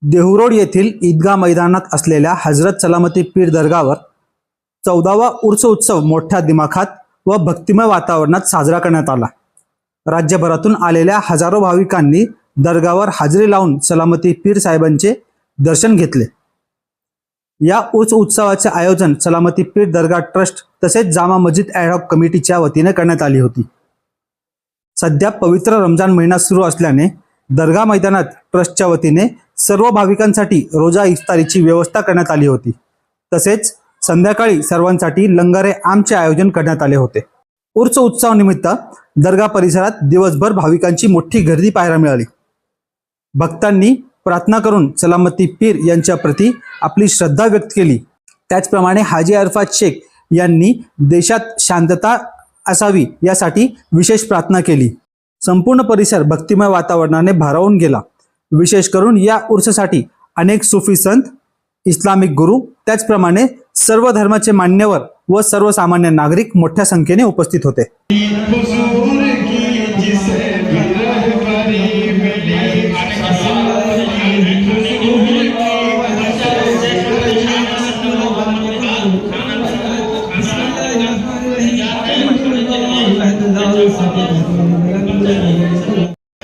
देहूरोड येथील ईदगाह मैदानात असलेल्या हजरत सलामती पीर दर्गावर 14वा उर्स उत्सव मोठ्या दिमाखात व भक्तिमय वातावरणात साजरा करण्यात आला। राज्यभरातून आलेल्या हजारो भाविकांनी दर्गावर हाजरी लावून सलामती पीर साहेबांचे दर्शन घेतले। या उर्स उत्सवाचे आयोजन सलामती पीर दर्गा ट्रस्ट तसेच जामा मस्जिद ॲडहॉक कमिटीच्या वतीने करण्यात आली होती। सध्या पवित्र रमजान महिना सुरू असल्याने दर्गा मैदानात ट्रस्टच्या वतीने सर्व भाविकांसाठी रोजा इफ्तारीची व्यवस्था करण्यात आली होती। तसेच संध्याकाळी सर्वांसाठी लंगरे आमचे आयोजन करण्यात आले होते। उर्स उत्सवानिमित्त दर्गा परिसरात दिवसभर भाविकांची मोठी गर्दी पाहायला मिळाली। भक्तांनी प्रार्थना करून सलामती पीर यांच्या प्रती आपली श्रद्धा व्यक्त केली। त्याचप्रमाणे हाजी अरफात शेख यांनी देशात शांतता असावी यासाठी विशेष प्रार्थना केली। संपूर्ण परिसर भक्तिमय वातावरणाने भारावून गेला। विशेष करून या उर्ससाठी अनेक सुफी संत, इस्लामिक गुरु, त्याचप्रमाणे सर्व धर्माचे मान्यवर व सर्वसामान्य नागरिक मोठ्या संख्येने उपस्थित होते।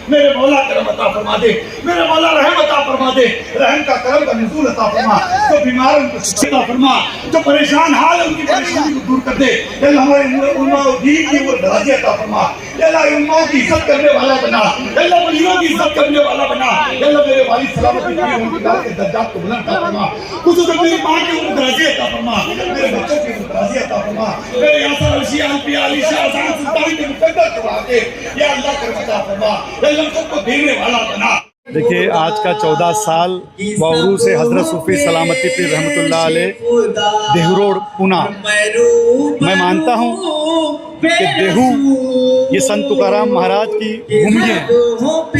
मेरे मौला करम अता फरमा दे, मेरे मौला रहम अता फरमा दे, रहम का करम का नुज़ूल अता फरमा, जो बीमार उनको शिफा फरमा, जो परेशान हाल है उनकी परेशानी को दूर कर दे। अल्लाह हमारे उम्मा और दीन की वो दराज़ी अता फरमा, अल्लाह उम्मा की इज्जत करने वाला बना, अल्लाह वलियों की इज्जत करने वाला बना, अल्लाह मेरे वालिद सलामती की उनकी दाद के दर्जात को बुलंद अता फरमा, खुसूसन मेरी मां की उम्र दराज़ी अता फरमा, मेरे बच्चों की उम्र दराज़ी अता फरमा, मेरे यासर रशी आलपी अली शाह जान सुल्तान के मुकद्दर दुआ के या अल्लाह करम अता फरमा, अल्लाह सबको देने वाला बना। देखिए, आज का 14 साल वावरू से हजरत सूफी सलामती पीर रहमतुल्लाह अलैह देहूरोड पुना। मैं मानता हूँ कि देहू ये संत तुकाराम महाराज की भूमि है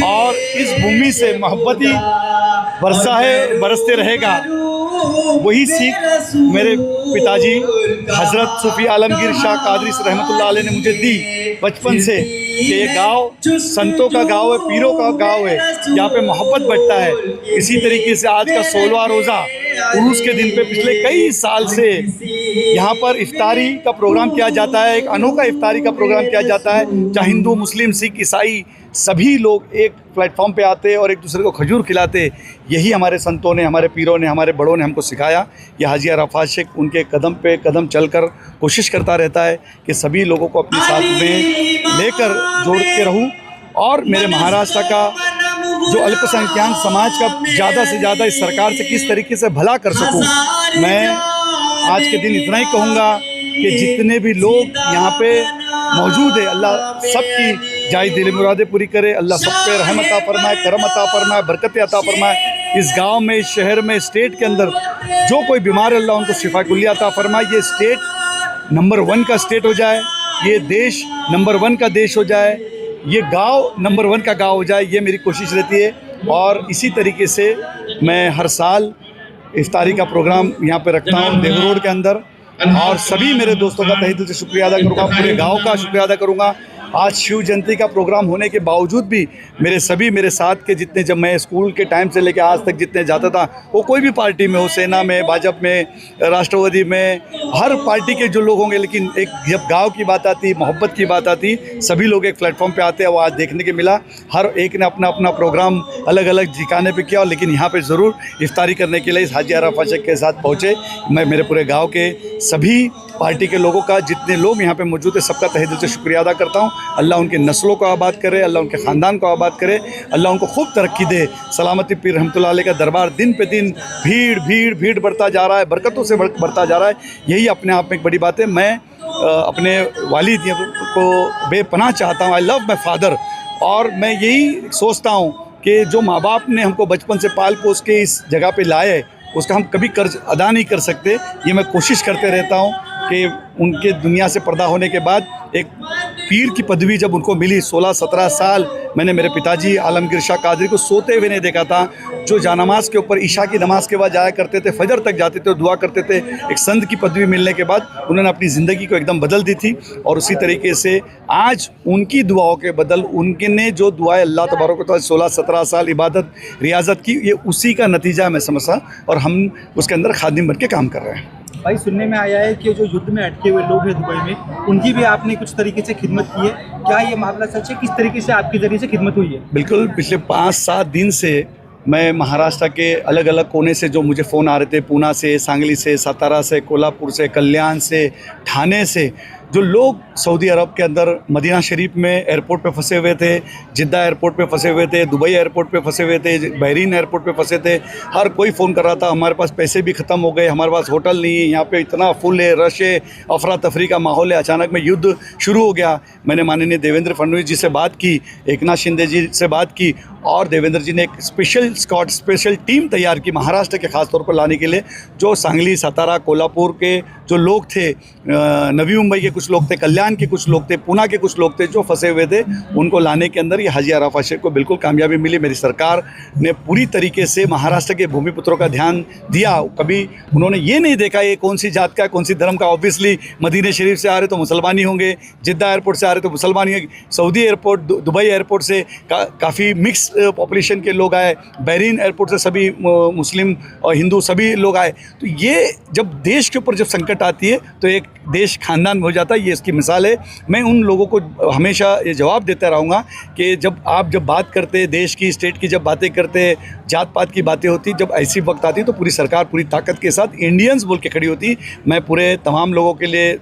और इस भूमि से मोहब्बत ही बरसा है, बरसते रहेगा। वही सीख मेरे पिताजी हजरत सूफी आलमगीर शाह कादरी रहमतुल्लाह अलैह ने मुझे दी बचपन से कि ये गाँव संतों का गाँव है, पीरों का गाँव है, यहाँ पे मोहब्बत बढ़ता है। इसी तरीके से आज का 16वां रोज़ा उरूस के दिन पे पिछले कई साल से यहाँ पर इफ्तारी का प्रोग्राम किया जाता है। एक अनोखा इफ्तारी का प्रोग्राम किया जाता है, चाहे हिंदू, मुस्लिम, सिख, ईसाई सभी लोग एक प्लेटफॉर्म पे आते और एक दूसरे को खजूर खिलाते। यही हमारे संतों ने, हमारे पीरों ने, हमारे बड़ों ने हमको सिखाया। ये हाजी अरफात शेख उनके कदम पे कदम चलकर कोशिश करता रहता है कि सभी लोगों को अपने साथ में लेकर जोड़ के रहूं और मेरे महाराष्ट्र का जो अल्पसंख्यक समाज का ज़्यादा से ज़्यादा इस सरकार से किस तरीके से भला कर सकूं। मैं आज के दिन इतना ही कहूँगा कि जितने भी लोग यहाँ पे मौजूद है, अल्लाह सबकी जायज़ दिल मुरादें पूरी करे, अल्लाह सब पे रहमत अता फरमाए, करम अता फरमाए, बरकतें अता फरमाए। इस गांव में, इस शहर में, स्टेट के अंदर जो कोई बीमार है अल्लाह उनको शिफा कुल्ली अता फरमाए। ये स्टेट नंबर 1 का स्टेट हो जाए, ये देश नंबर 1 का देश हो जाए, ये गांव नंबर 1 का गांव हो जाए, ये मेरी कोशिश रहती है। और इसी तरीके से मैं हर साल इफ्तारी का प्रोग्राम यहाँ पे रखता हूँ देहूरोड के अंदर, और सभी मेरे दोस्तों का तहे दिल से शुक्रिया अदा करूँगा, पूरे गांव का शुक्रिया अदा करूँगा। आज शिव जयंती का प्रोग्राम होने के बावजूद भी मेरे साथ के जितने, जब मैं स्कूल के टाइम से लेकर आज तक जितने जाता था, वो कोई भी पार्टी में हो, सेना में, भाजपा में, राष्ट्रवादी में, हर पार्टी के जो लोग होंगे, लेकिन एक जब गांव की बात आती, मोहब्बत की बात आती, सभी लोग एक प्लेटफॉर्म पे आते हैं। वो आज देखने के मिला, हर एक ने अपना अपना प्रोग्राम अलग अलग ठिकाने पे किया, लेकिन यहाँ पे ज़रूर इफ्तारी करने के लिए इस हाजी अरफात शेख के साथ पहुँचे। मैं मेरे पूरे गाँव के सभी पार्टी के लोगों का, जितने लोग यहाँ पे मौजूद है, सबका तहे दिल से शुक्रिया अदा करता हूँ। अल्लाह उनके नस्लों को आबाद करे, अल्लाह उनके ख़ानदान को आबाद करे, अल्लाह उनको खूब तरक्की दे। सलामती पीर रहमतुल्लाह अलैह का दरबार दिन पे दिन भीड़ बढ़ता जा रहा है, बरकतों से बढ़ता जा रहा है। यही अपने आप में एक बड़ी बात है। मैं अपने वालिद को बेपनाह चाहता हूँ, आई लव माई फादर, और मैं यही सोचता हूँ कि जो माँ बाप ने हमको बचपन से पाल पोस के इस जगह पे लाए, उसका हम कभी कर्ज अदा नहीं कर सकते। ये मैं कोशिश करते रहता हूँ कि उनके दुनिया से पर्दा होने के बाद एक पीर की पदवी जब उनको मिली, 16-17 साल मैंने मेरे पिताजी आलमगीर शाह कादरी को सोते हुए नहीं देखा था, जो जानमाज के ऊपर ईशा की नमाज के बाद जाया करते थे, फजर तक जाते थे और दुआ करते थे। एक संत की पदवी मिलने के बाद उन्होंने अपनी ज़िंदगी को एकदम बदल दी थी। और उसी तरीके से आज उनकी दुआओं के बदल उनके ने जो दुआएं अल्लाह तबारक व तआला 16-17 साल इबादत रियाजत की, ये उसी का नतीजा मैं समझता, और हम उसके अंदर खादिम बन के काम कर रहे हैं। भाई सुनने में आया है कि जो युद्ध में अटके हुए लोग हैं दुबई में, उनकी भी आपने कुछ तरीके से खिदमत की है, क्या ये मामला सच है? किस तरीके से आपके जरिए से खिदमत हुई है? बिल्कुल, पिछले 5-7 दिन से मैं महाराष्ट्र के अलग अलग कोने से जो मुझे फ़ोन आ रहे थे, पूना से, सांगली से, सातारा से, कोल्हापुर से, कल्याण से, ठाणे से, जो लोग सऊदी अरब के अंदर मदीना शरीफ में एयरपोर्ट पे फंसे हुए थे, जिद्दा एयरपोर्ट पे फंसे हुए थे, दुबई एयरपोर्ट पे फंसे हुए थे, बहरीन एयरपोर्ट पे फंसे थे, हर कोई फ़ोन कर रहा था, हमारे पास पैसे भी ख़त्म हो गए, हमारे पास होटल नहीं है, यहाँ पे इतना फुल है, रश है, अफरा तफरी का माहौल है, अचानक में युद्ध शुरू हो गया। मैंने माननीय देवेंद्र फडणवीस जी से बात की, एकनाथ शिंदे जी से बात की, और देवेंद्र जी ने एक स्पेशल टीम तैयार की महाराष्ट्र के ख़ास तौर पर लाने के लिए। जो सांगली, सातारा, कोल्हापुर के जो लोग थे, नवी मुंबई के कुछ लोग थे, कल्याण के कुछ लोग थे, पूना के कुछ लोग थे जो फंसे हुए थे, उनको लाने के अंदर ये हाजी अराफात शेख को बिल्कुल कामयाबी मिली। मेरी सरकार ने पूरी तरीके से महाराष्ट्र के भूमिपुत्रों का ध्यान दिया। कभी उन्होंने ये नहीं देखा ये कौन सी जात का, कौन सी धर्म का। ऑब्वियसली मदीने शरीफ से आ रहे तो मुसलमान ही होंगे, जिद्दा एयरपोर्ट से आ रहे तो मुसलमान ही होंगे, सऊदी एयरपोर्ट, दुबई एयरपोर्ट से काफ़ी मिक्स पॉपुलेशन के लोग आए, बहरीन एयरपोर्ट से सभी मुस्लिम और हिंदू सभी लोग आए। तो ये जब देश के ऊपर जब संकट आती है तो एक देश खानदान में हो जाता है, ये इसकी मिसाल है। मैं उन लोगों को हमेशा ये जवाब देता रहूँगा कि जब बात करते देश की, स्टेट की, जब बातें करते, जात पात की बातें होती, जब ऐसी वक्त आती तो पूरी सरकार पूरी ताकत के साथ इंडियंस बोल के खड़ी होती। मैं पूरे तमाम लोगों के लिए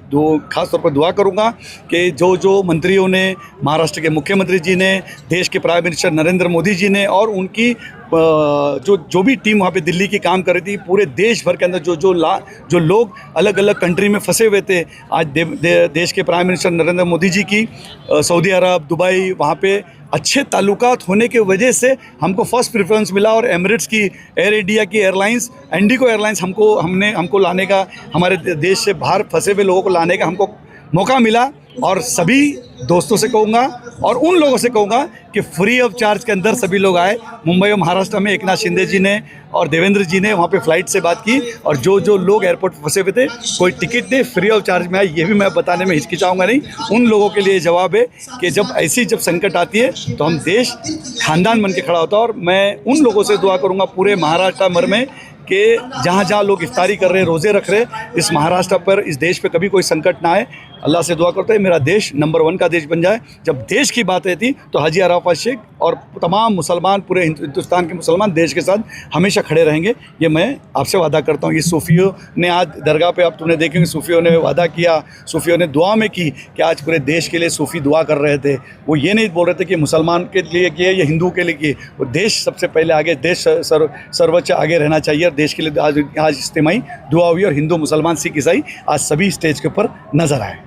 खास तौर पर दुआ करूँगा कि जो मंत्रियों ने, महाराष्ट्र के मुख्यमंत्री जी ने, देश के प्राइम मिनिस्टर नरेंद्र मोदी जी ने और उनकी जो भी टीम वहाँ पे दिल्ली की काम कर रही थी, पूरे देश भर के अंदर जो लोग अलग अलग कंट्री में फंसे हुए थे, आज देश के प्राइम मिनिस्टर नरेंद्र मोदी जी की सऊदी अरब, दुबई, वहाँ पे अच्छे ताल्लुकात होने के वजह से हमको फर्स्ट प्रेफरेंस मिला। और एमिरेट्स की, एयर इंडिया की एयरलाइंस, इंडिगो एयरलाइंस हमको लाने का, हमारे देश से बाहर फंसे हुए लोगों को लाने का हमको मौका मिला। और सभी दोस्तों से कहूँगा और उन लोगों से कहूँगा कि फ्री ऑफ चार्ज के अंदर सभी लोग आए। मुंबई और महाराष्ट्र में एकनाथ शिंदे जी ने और देवेंद्र जी ने वहाँ पे फ़्लाइट से बात की, और जो लोग एयरपोर्ट फंसे हुए थे, कोई टिकट नहीं, फ्री ऑफ चार्ज में आए। ये भी मैं बताने में हिचकिचाऊँगा नहीं। उन लोगों के लिए जवाब है कि जब संकट आती है तो हम देश खानदान बन के खड़ा होता है। और मैं उन लोगों से दुआ करूँगा पूरे महाराष्ट्र भर में कि जहाँ लोग इफ्तारी कर रहे हैं, रोज़े रख रहे हैं, इस महाराष्ट्र पर, इस देश पे कभी कोई संकट ना आए। अल्लाह से दुआ करते हैं मेरा देश नंबर 1 का देश बन जाए। जब देश की बात रहती तो हाजी अराफात शेख और तमाम मुसलमान, पूरे हिंदुस्तान के मुसलमान देश के साथ हमेशा खड़े रहेंगे, ये मैं आपसे वादा करता हूँ। ये सूफियों ने आज दरगाह पे, आप तुमने देखेंगे, सूफियों ने वादा किया, सूफियों ने दुआ में की कि आज पूरे देश के लिए सूफी दुआ कर रहे थे। वो ये नहीं बोल रहे थे कि मुसलमान के लिए किए या हिंदू के लिए किए, वो देश सबसे पहले आगे, देश सर्वोच्च आगे रहना चाहिए। और देश के लिए आज इज्तिमाई दुआ हुई और हिंदू, मुसलमान, सिख, ईसाई आज सभी स्टेज के ऊपर नज़र आए।